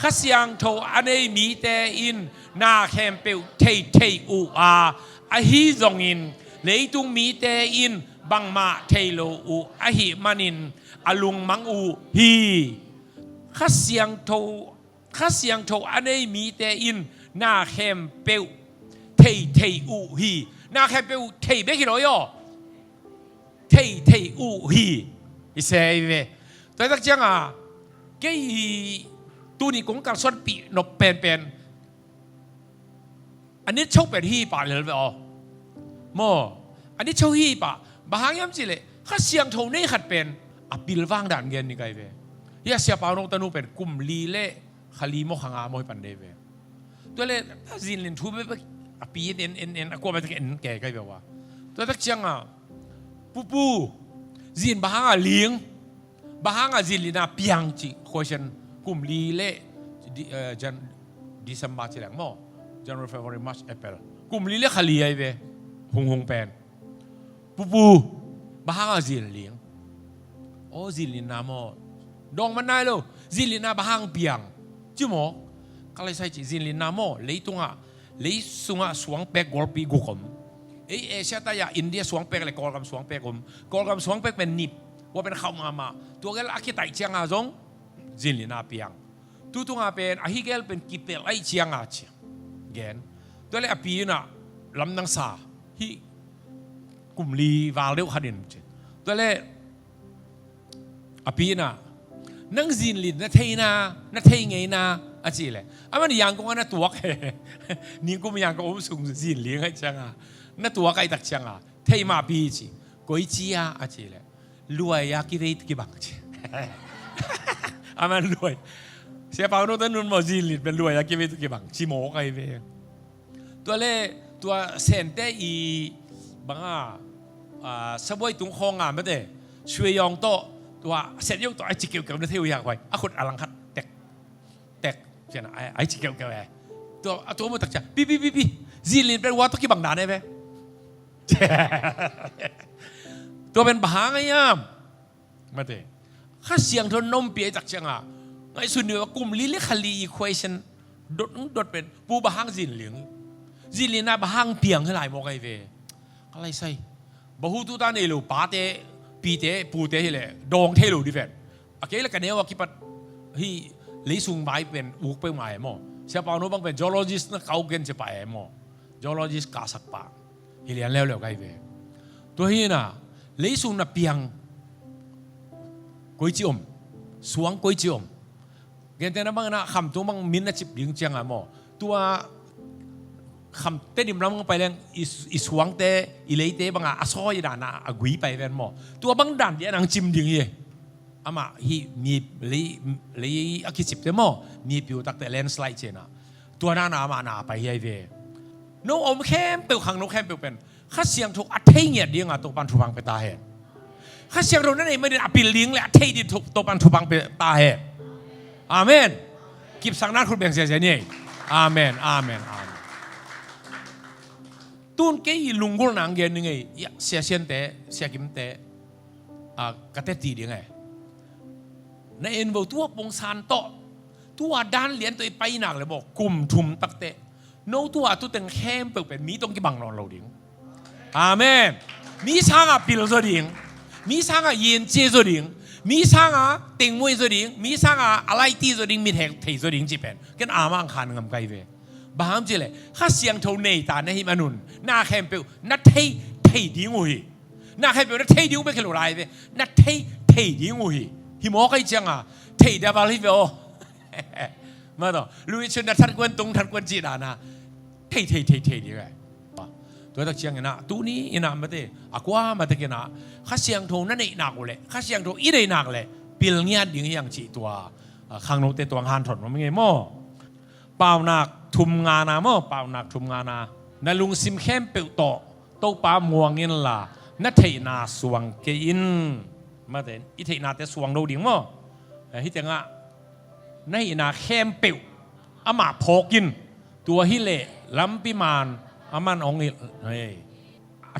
ข้าเสียงโทอันนี้มีแต่อินนาแคมเปลเทอูอาอหิจงอินเลยตุงมีแต่อินบังมาเทโลอูอหิมันินอลุงมังอูฮีข้าเสียงโทอันนี้มีแต่อินนาแคมเปลเทอูฮีนาแคมเปลเทเบกิโนโยเทอูฮีอิเซเวแต่ตักจังอ่ะเกี่ยตัวนี้กงการส่วนปีนบเป็นอันนี้เช่าเป็นฮีป่าเลยหรือเปล่าโมอันนี้เช่าฮีป่าบางอย่างสิเลยข้าเสียงโทนี่ขัดเป็นอภิลว่างด่านเงินนี่ไงเว้ยยาเสียปาวนกตนูเป็นกลุ่มลีเล่ขลีโมขังอาโมยปันเดเว้ยตัวเล่ถ้าจินลินทูไปอภิเอ็นกลัวไปจะเอ็นแก่ไงแบบว่าตัวตักจังอ่ะปูจินบางอ่ะเลี้ยงบางอ่ะจินลินาเปียงจีโคชันกลุ่มลีเล่จันดิซัมบาร์จีแหลงโมJanuary February March April กลุ่มลีเล่ขลีไอเว้ยหงเป็นปูบางอ่ะจินเลี้ยงโอ้จินลินาโมดองมันได้เลยจินลินาบางเปียงจิโมก็เลยใช้จินลินาโมเลยตรงอ่ะเลยสุงอ่ะสวงเป็กกอลปีกุกมเอเชียตายาอินเดียสวงเป็กเลยกอลกำสวงเป็กกอลกำสวงเป็กเป็นนิบว่าเป็นข้าวมาตัวเกลอาคิดไตเชียงอาจงจินลินาเปียงตัวตรงอ่ะเป็นอาฮิเกลเป็นกิเปลไอเชียงอาเชียงเกนตัวเลยอปีน่ะลำนังสาฮิกลุ่มลีวาลเดวขัดินตัวเลยอปีน่ะนั่งจินลินนั่นเทไงนะอาจีเลยมันยังก็ว่านั่นตัวแค่นี่ก็ไม่ยังก็อมสูงจินลิงให้จังอ่ะนั่นตัวใครตักจังอ่ะเทมาปีจีกุยจีอ่ะอาจีเลยรวยอยากกินได้กี่บาทจีมันรวยเสียเปล่าโน้ตนุ่นบอกจินลินเป็นรวยอยากกินได้กี่บาทชิโมกไอ้เว้ยตัวเล่ตัวเซนเตอีบังอ่ะสบายตุ้งคองอ่ะไม่ได้ช่วยยองโตตัวเสร็จยกตัวไอ้จิเกี่ยวกับนั่นเที่ยวอยากไปอ่ะคนอลังคัดแตกใช่ไหมไอ้จิเกี่ยวกับตัวมันตักจ้ะปีจีลินเป็นวัดต้องกี่บังดาได้ไหมตัวเป็นบางไงอ่ะมาเถอะข้าเสียงทนนมเปียจากเชียงอ่ะไอ้ส่วนเดียวกลุ่มลิเลขลีอีควอชันดดเป็นปูบางจีลิงน่ะบางเปียงให้หลายโมกไอเวอะไรใช่บ่ฮู้ตุตานเอลูปาเตปีเตปูเตให้เลยดองเทลูดิเฟนโอเคแล้วกันเนี่ยว่าคิดว่าฮีลิซุงไบเป็นอุกเป็นหมายมั้งเสียเปล่าโน้บังเป็น geologist นะเขาเก่งจะไปมั้ง geologist กาสักปะฮิเลียนแล้วไงเว้ยตัวฮีน่ะลิซุงน่ะเปียงกุยจิอมสวงกุยจิอมเก่งแต่นะบังนะคำตัวบังมินนะจิบยิงเจียงอ่ะมั้งตัวคำเต้นดิมล้ำไปเรื่องอิสวงเตอิเลเตบังอาซอยด่านะอากุยไปเป็นหมอตัวบังด่านเดียนังจิมดิ่งยี่อามาฮีมีลีอาคิดสิบเตมอมีผิวตักแต่เลนสไลด์เจนะตัวนั้นอามาหนาไปยัยเวโนอมเข้มเปลวขังโนเข้มเปลวเป็นข้าเสียงถูกอัดเทียดเดียงอ่ะตัวปันทุบังไปตาเหตุข้าเสียงเรานั่นเองไม่ได้อภิลิงเลยอัดเทียดถูกตัวปันทุบังไปตาเหตุอาเมนกิบสังนัดคุณแบ่งเสียนี่อาเมนตุนเกี่ยลุงกุลนางเกนยังไงเสียเชียนเตะเสียกิมเตะกระเตตียังไงในเอ็นบอกตัวปงซานโตตัวด้านเหรียญตัวไปหนักเลยบอกกลุ่มทุมตักเตะโน้ตัวตัวแต่งเข้มเปิดเป็นมีตรงกี่บังนอนเราดิ่งอาเมนมีช่างปิลโซดิ่งมีช่างเย็นเจโซดิ่งมีช่างติงมวยโซดิ่งมีช่างอะไรตีโซดิ่งมีแทงเทโซดิ่งจีเป็นกันอามังคานงำไกเวบางทีเลยข้าเสียงโทนในตาในหิมนุนน่าแคมเปลนัดเทดิ้งอุ้ยน่าแคมเปลนัดเทดิ้งไปแค่หลุดไรเว้นัดเทดิ้งอุ้ยหิมอใครจังเทเดบาลิเวโอมาต่อลุยชนทัดกวนตรงทัดกวนจีดานะเทดีไงตัวตะเชียงนะตัวนี้อินามาเตะอากว่ามาเตะกันนะข้าเสียงโทนั่นเองหนักเลยข้าเสียงโทอีได้หนักเลยปิลเงียดิ้งอย่างจีตัวข้างโน้ตเตะตัวงานถอนมันไม่ไงมั่วเปล่าหนักทุมงานามั่วเปล่าหนักทุมงานานั่นลุงซิมเข้มเปิลโตโตป้ามัวเงินล่ะนั่นเทนาสวงเกินมาเตะอีเทนาแต่สวงดูดิ้งมั่วฮิตจังอะในนาเข้มเปิลอามาพกินตัวฮิเล่ลำปิมานอามันองนี่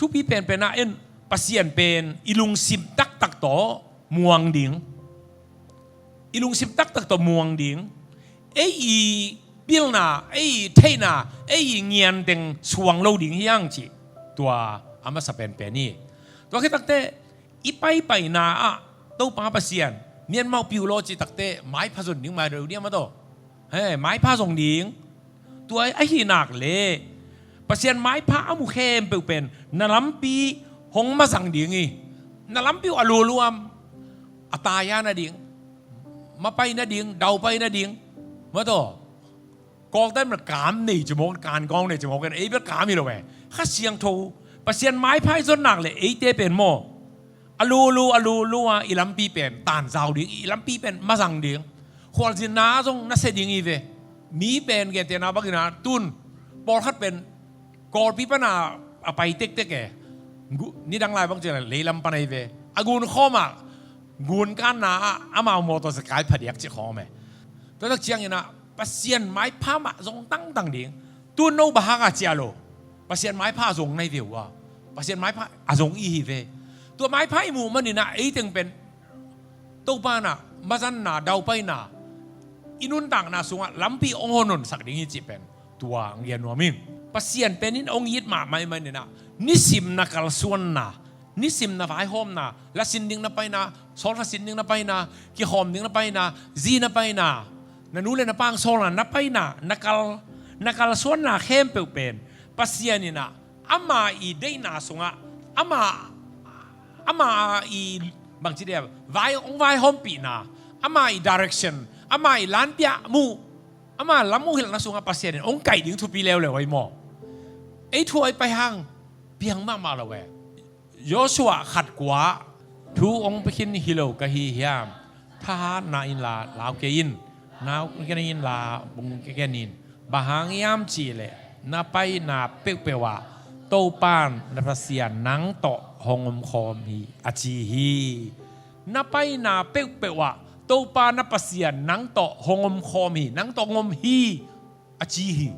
ทุกปีเป็นนะเอ็นปัสเซียนเป็นอิลุงซิมตักโตมวงดิ้งอิลุงซิมตักโตมวงดิ้ง บิลนาเทนาเงียนเต็งสวงโลดิ่งยังจีตัวอามาสเปนเป็นนี่ตัวคิดตั้งแต่อีไปนาตู้ปาปเซียนเมียนมาปิวโลจีตั้งแต่ไม้ผสมดิ่งมาเร็วเนี่ยมาตัวไม้ผสมดิ่งตัวหินักเลยปเซียนไม้ผาอมุเข้มเป็นนาลัมปีหงมาสั่งดิ่งอีนาลัมปีอลูรวมตายานาดิ่งมาไปนาดิ่งเดาไปนาดิ่งมาตัวกองได้มันกามนี่จะมองการกองนี่จะมองกันเป็นกามอยู่เลยข้าเสียงโทปเซียนไม้พายส่วนหนักเลยเตเป็นโมอลูว่าอีลัมปีเป็นตานสาวดิ่งอีลัมปีเป็นมาสั่งดิ่งควอลจินาทรงนักเสดิ่งอีเวมีเป็นแกเตนาบักนาตุนปอดคัดเป็นกอดปีปนาไปเต็กแกนี่ดังไรบางทีเลยลำปนอีเวอากูนข้อมากูนกันนาอามาโมโตสกายผัดยักษ์จะข้อไหมตัวนักเชียงนะปเซียนไม้ผ้ามาทรงตั้งดิ่งตัวโนบะฮากาเจียโลปเซียนไม้ผ้าทรงในเดียวว่าปเซียนไม้ผ้าทรงอีฮีเวตัวไม้ผ้าหมู่มันนี่นะถึงเป็นตัวป้านะมาจันนาดาวไปนาอินุนต่างนาสุงะลัมปีองค์นนสักดิ่งจีเป็นตัวเงียนวามินปเซียนเป็นนินองยิดมาไม่นี่นะนิสิมนักลส่วนนานิสิมนาไฟหอมนาละสินดิ่งนาไปนาสอนละสินดิ่งนาไปนากี่หอมดิ่งนาไปนาจีนาไปนานันูเลยนะปังโซลันนับไปนะนักส่วนนาเข้มเป็นปัสยานี่นะอามาอีได้นาสงะอามาอีบางทีเดียวไวหอมปีนาอามาอี direction อามาอีล้านเปียมูอามาล้ำมูเห็นนาสงะปัสยานี่องไก่ดิ้งทุบปีเลวเลยไว้หมอทัวร์ไปห้างเพียงมากมาแล้วเว้ยโยชัวขัดกว่าทูองไปกินฮิโลกะฮียามทหารนาอินลาลาวเกยินนาแกนินลาบุงแกนินบางยามจีเลนาไปนาเปกว่าโตปานนาพเสียนังโตหงมคอมีอาจีฮีนาไปนาเปกว่าโตปานนาพเสียนังโตหงมคอมีนังโตงมฮีอาจีฮี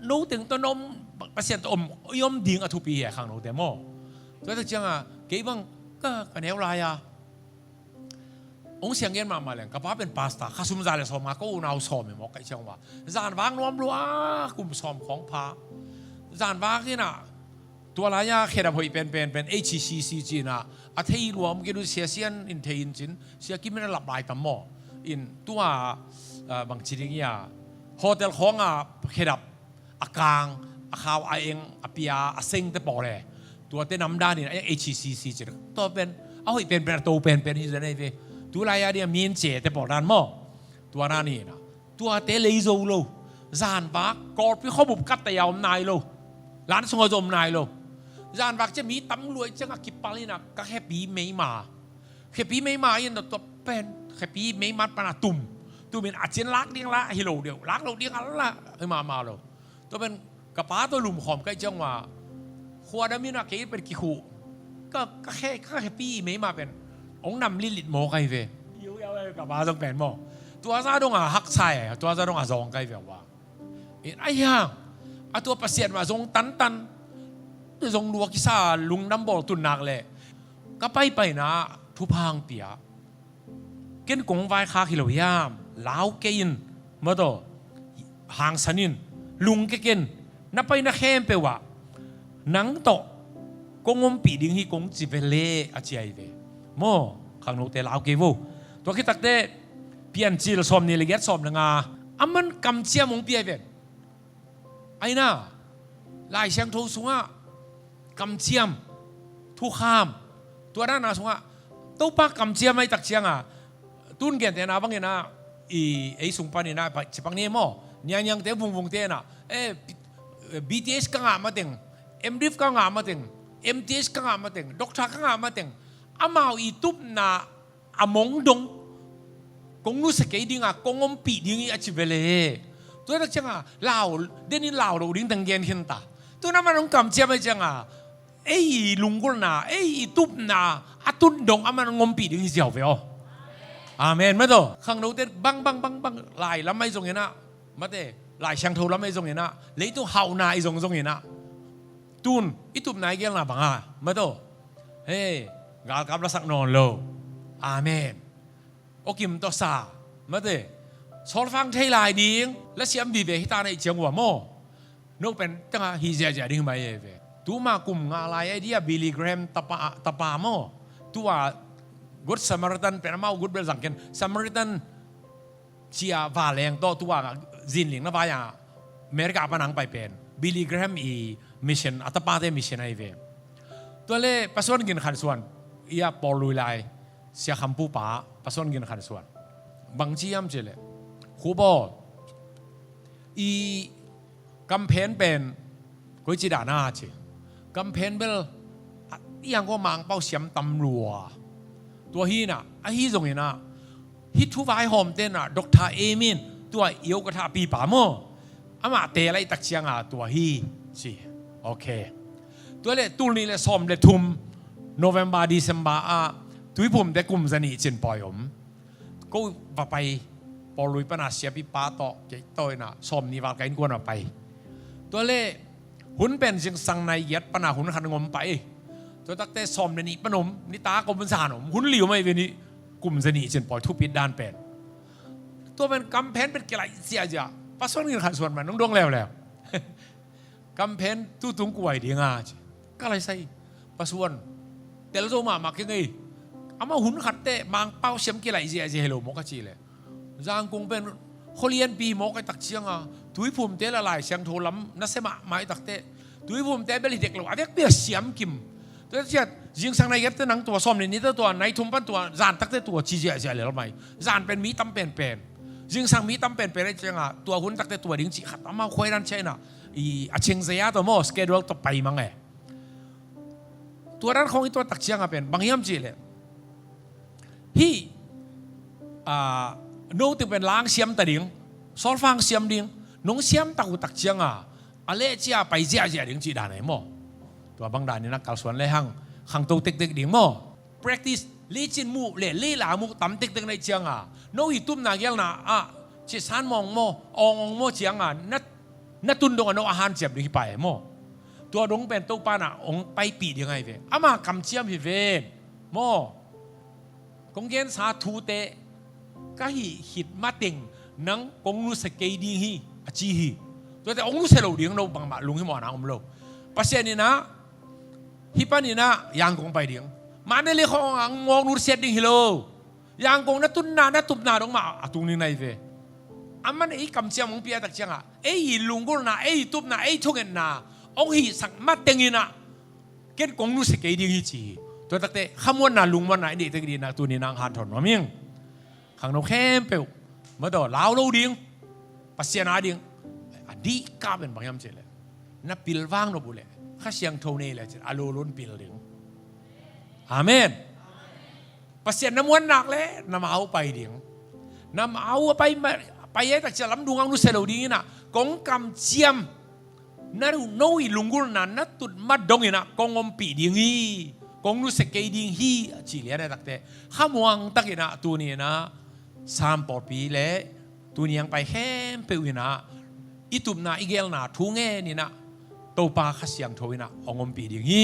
นู้ถึงตัวนมพเสียนตัวยมดิ่งอทุปีข้างนู้แต่โม่ตัวที่จังเกี่ยบังก็กันแนวไรองเสียงเย็นมาเลยกับป้าเป็นพาสต้าข้าสุ่มใจเลยสอมาก็อุณเอาสอมเหมือนบอกไอ้เจ้าว่าจานวางรวมรัวกลุ่มสอมของพาจานวางที่น่ะตัวอะไรอะแค่เราพอเป็น HCCG น่ะอาทิตย์รวมกินดูเสียเสียนอินเทนจินเสียกินไม่ได้หลับไหลตั้มหม้ออินตัวบางชนิดเนี่ยโฮเทลของแค่ดับอากางอาข่าวเองอาปีอาเซ็งแต่ปอเลยตัวเต้นน้ำด้านนี่ไอ้ HCCG ตัวเป็นเอาอีเป็นตัวเป็นที่จะได้ไปตัวลายเดียมีนเจแต่บอกด้านหม้อตัวนั้นนี่นะตัวเตะเลยโซโลจานบักกอดพี่เขาบุกกัดแต่ยาวนายโลร้านสงบจมนายโลจานบักจะมีตำรวจจังกิปปาลีนะก็แค่ปีไม่มาแค่ปีไม่มายันตัวเป็นแค่ปีไม่มาปนาตุ่มเป็นอาเจียนลักเดียงละฮิโลเดียวลักเราเดียงอะไรละให้มาโลตัวเป็นกระป๋าตัวหลุมหอมใกล้จังว่าขวดมีนักเก็ตเป็นกี่คู่ก็แค่ปีไม่มาเป็นองนำลิลิตโมไกเวยูเอาไอ้กับบ้าต้องเป็นโมตัวซาดงหักใส่ตัวซาดงซองไกเวว่าไอ้ยังตัวประเสริฐมาซงตันตัวซงดัวกิซาลุงน้ำบ่อตุนนักเลยก็ไปนะทุพางเปียเกินกงไว้คาคิโลยามลาวเกินมาตัวหางสันินลุงเกินนับไปนักเข้มเปว่านังโตกงมปีดิ้งฮีกงจิเวเล่อาเจียเวโม่ข้างโน้นแต่ลาวเกวูตัวคิดตักเตเพียนจีลสอมนี่เลยเก็ตสอมนังมันกำเชียมงเปียเวไอ้น่ะลายเชียงทูสุงกำเชียมทุกข้ามตัวนั้นนะสุงตู้ปักกำเชียมไม่ตักเชียงตุนเกนเตนะบางอย่างนะไอ้สุงปานี่นะจะปังเนี่ยโม่เนี่ยยังเตวงเตนะBTS ก็งามาเต็ง MDF ก็งามาเต็ง MTS ก็งามาเต็งด็อกเตอร์ก็งามาเต็งอามาอีตุบนาอามงดงกงนู้สเกยดิ้งกงอมปีดิ้งอาชิเวเล่ตัวนั้นจังลาวเดนิลาวเราดิ้งตังเกนเห็นตาตัวนั้นมันต้องกำเชียไม่จังลุงกุลนาตุบนาอาตุนดงอามันงอมปีดิ้งเสียวไปอ๋ออาเมนไหมตัวข้างโน้นเต้บังลายแล้วไม่ทรงเห็นนะมาเต้ลายช่างโทแล้วไม่ทรงเห็นนะเลยตัวเฮานาอีทรงเห็นนะตุนอีตุบนายเกี่ยงนะบังมาตัวเฮ้กาลกับรักนอนโลอาเมนโอกิมตัวซามาเต สอลฟังเทลายดิ้งและเสียมบีเบฮิตาในเชียงหัวโม่นกเป็นตั้งฮิเจดิ้งไม่เวตูมากลุ่มอะไรไอเดียบิลลี่แกรมตะปาโม่ตัวกุดสมาริตันเป็นมากุดเบลสังเกตสมาริตันเชียวาเลงตัวจินหลิงนะว่าอย่างอเมริกาปนังไปเป็นบิลลี่แกรมอีมิชชั่นอัตปาเตมิชชั่นไอเวตัวเล่ปัสสาวะกินขันส่วนอียปอลุยไลเสียคำพูป้าปัสสาวะกินขันส่วนบางทียามเจเลคูบออีกัมเพนเป็นกุจิดานาเจกัมเพนเบลยังก็มังเป้าเสียมตำรัวตัวฮีน่ะไอฮีตรงนี้นะฮิทุไวหอมเต้นอ่ะดร.เอมินตัวเอียวกระทาปีป่าโมอามาเตะอะไรตักเชียงอ่ะตัวฮีสิโอเคตัวเล่ตุลนี่เล่ซ้อมเล่ทุ่มโนเวมบาร์ดิเซมบาอ่ะตุยผมได้กลุ่มสนิทจินปอยผมก็ว่าไปพอลุยปนาเสียปีป้าต่อเจ้าตัวน่ะซ้อมนี่ว่าไกน์กวนออกไปตัวเล่หุ่นเป็นจึงสังในเย็ดปนาหุ่นขันงมไปตัวตักเตะซ้อมในนี้ปนมนิตากรมสานมหุ่นเหลียวไม่เป็นนี้กลุ่มสนิทจินปอยทุบปิดด้านเป็นตัวเป็นกำแพนเป็นกี่ไรเสียจ้ะปัสสาวะกินขันส่วนมันน้องดวงแล้วกำแพนตู้ตุ้งกวยดีงาก็อะไรใส่ปัสสาวะแต่ละตัวมามักยังไงอามาหุ่นขัดเตะบางเป้าเสียมกี่ไรเสียเฮโลมกจีเลยจางกงเป็นเขาเรียนปีมกไอตักเชียงอ่ะตุยภูมิเตะละลายเชียงโทล้ำนัสเซมาไม้ตักเตะตุยภูมิเตะเบลิเด็กหลวงเด็กเบี้ยเสียมกิมตัวเชียดยิงสังในยัดเตะหนังตัวซ้อมในนี้ตัวในทุ่มปั้นตัวจานตักเตะตัวจีเจียเลยหรือไม่จานเป็นมีตั้มเป็นยิงสังมีตั้มเป็นไอเชียงอ่ะตัวหุ่นตักเตะตัวดิ้งจีขัดอามาคุยรันเชน่ะอีอาเชียงเสียตัวโมสเกดูลตัวไปมั้งไงตัวนั้นของอีตัวตักเชียงอ่ะเป็นบางยามจีเลยฮีโน้ตเป็นล้างเสียมตะดิ่งซอลฟังเสียมดิ่งน้องเสียมตะกุตักเชียงอ่ะอะไรเจ้าไปเจ้าดิ่งจีด่านไหนมั่วตัวบางด่านนี่นักการสวนเลยหังตัวเต็กๆดิ่งมั่ว practice ลีจินมูเล่ลีหลามูตั้มเต็กๆในเชียงอ่ะน้องอีตุ้มนาเกลน่ะเชี่ยสันมองมั่วองมั่วเชียงอ่ะนัดตุนดงน้องอาหารเจ็บดิ่งไปมั่วตัวดงเป็นตัวป้าน่ะองไปปียังไงเว้ยมากำเชียมพี่เว้ยมั่วกงเกณฑ์สาธุเตะก็หิดมาติงนังกงรู้สเกดีฮีอจีฮีตัวแต่องรู้เสลดีของเราบางมาลุงให้หมอนะอมเราปัสเซนี่นะฮิปานี่นะยังกงไปเดียงมาในเรื่องของงงรู้เสดิ้งฮิโลยังกงนัตุนนานัตุบนาดงมาตุงนี่ไงเวอามันไอ้คำเชียงมงเปียตักเชียงอ่ะไอ้ลุงกูนะไอ้ตุบนาไอ้ทุกเงินนะองหิสังมาติงนี่นะเกณฑ์กงรู้สเกดีฮีจีตัวตักเตะขมวนน่ะลุงวันไหนเด็กตะกี้นะตัวนี้นางหันถอนมาเมียงขังนกแคมเปลมาต่อลาวโลดิ้งปัสเซียนาดิ้งอดีกาเป็นบางยามเจเลยนับปิลว่างนบุเลยข้าเสียงโทนี่เลยจะอโลล้นปิลดิ้งอาเมนปัสเซียนน้ำวันหนักเลยน้ำเอาไปดิ้งน้ำเอาไปยัยตักจะล้ำดวงนุเซโลดิ้งนะกงกำเจียมนั่นโน้ยลุงกุลนั่นนัดตุดมัดดงอีนะกงอมปีดิ้งฮีกงรู้สึกเกดิ้งฮีจีเลียได้ตักเตะข้ามวงตักอีนะตัวนี้นะ3 ปีแล้วตัวนี้ยังไปแค่เปวินะอีตุบนาอีเกลนาทุ่งเงินนี่นะตัวปลาขสียงทวินะองมปีดิ้งฮี